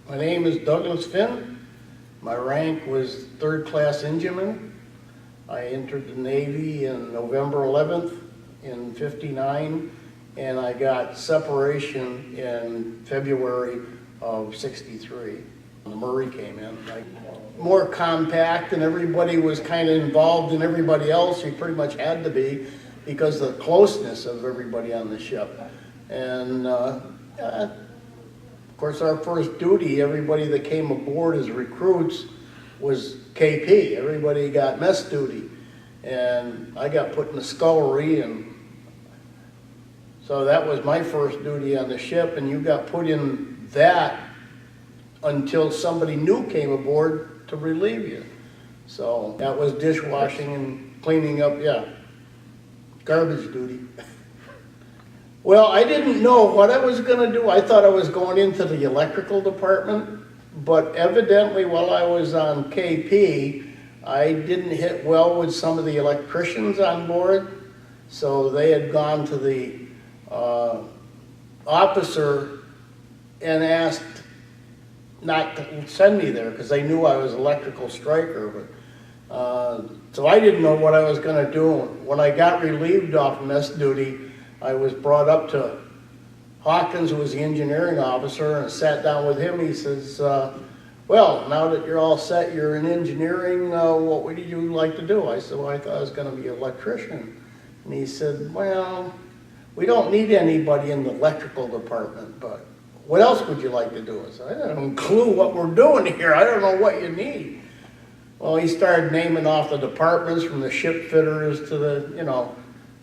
My name is Douglas Finn. My rank was third class engineman. I entered the Navy in November 11th in '59, and I got separation in February of '63. The Murray came in. More compact, and everybody was kind of involved in everybody else. You pretty much had to be because of the closeness of everybody on the ship. And of course, our first duty, everybody that came aboard as recruits was KP. Everybody got mess duty. And I got put in the scullery, and so that was my first duty on the ship, and you got put in that until somebody new came aboard to relieve you. So that was dishwashing and cleaning up, garbage duty. Well, I didn't know what I was going to do. I thought I was going into the electrical department, but evidently while I was on KP, I didn't hit well with some of the electricians on board, so they had gone to the officer and asked not to send me there because they knew I was electrical striker. But so I didn't know what I was going to do. When I got relieved off mess duty, I was brought up to Hawkins, who was the engineering officer, and sat down with him. He says, well, now that you're all set, you're in engineering, what would you like to do? I said, well, I thought I was going to be an electrician. And he said, well, we don't need anybody in the electrical department, but what else would you like to do? I said, I don't have a clue what we're doing here. I don't know what you need. Well, he started naming off the departments from the ship fitters to the,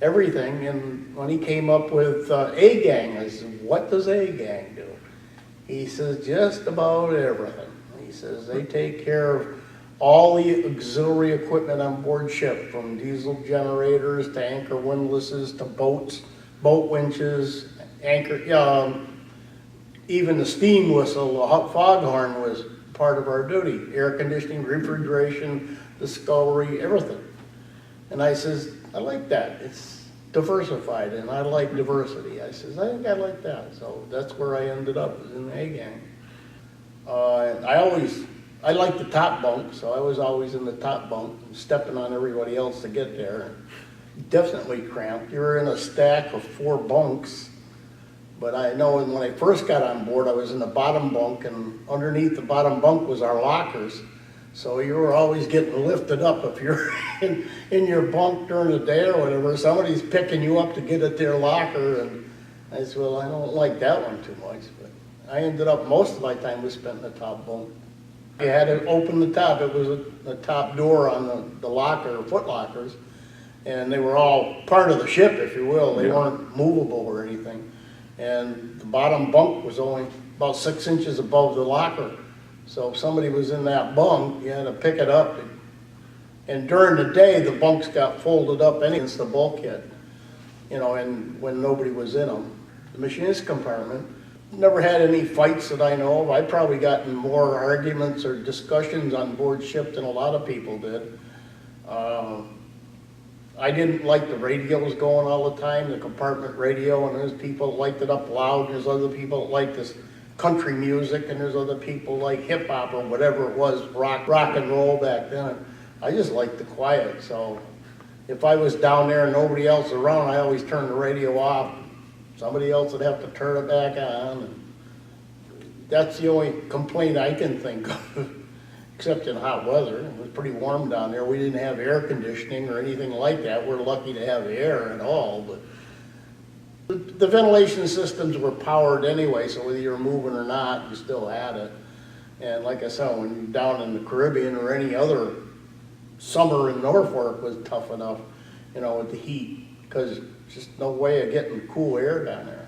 everything. And when he came up with A-gang, I said, what does A-gang do? He says, just about everything. He says, they take care of all the auxiliary equipment on board ship, from diesel generators to anchor windlasses to boats, boat winches, anchor, even the steam whistle, the foghorn was part of our duty. Air conditioning, refrigeration, the scullery, everything. And I says, I like that. It's diversified, and I like diversity. I says, I think I like that. So that's where I ended up, was in the A-gang. I liked the top bunk, so I was always in the top bunk, stepping on everybody else to get there. Definitely cramped. You were in a stack of 4 bunks, but I know when I first got on board, I was in the bottom bunk, and underneath the bottom bunk was our lockers. So you were always getting lifted up if you're in your bunk during the day or whatever. Somebody's picking you up to get at their locker, and I said, well, I don't like that one too much. But I ended up, most of my time was spent in the top bunk. You had to open the top. It was the top door on the locker, foot lockers, and they were all part of the ship, if you will. They weren't movable or anything. And the bottom bunk was only about 6 inches above the locker. So if somebody was in that bunk, you had to pick it up. And during the day, the bunks got folded up against the bulkhead, and when nobody was in them. The machinist compartment, never had any fights that I know of. I've probably gotten more arguments or discussions on board ship than a lot of people did. I didn't like the radios going all the time, the compartment radio, and there's people that liked it up loud, and there's other people that liked this country music, and there's other people like hip hop or whatever it was, rock and roll back then. I just liked the quiet, so if I was down there and nobody else around, I always turned the radio off. Somebody else would have to turn it back on. And that's the only complaint I can think of, except in hot weather. It was pretty warm down there. We didn't have air conditioning or anything like that. We're lucky to have air at all, but the ventilation systems were powered anyway, so whether you were moving or not, you still had it. And like I said, when you're down in the Caribbean or any other summer in Norfolk was tough enough, with the heat, because just no way of getting cool air down there.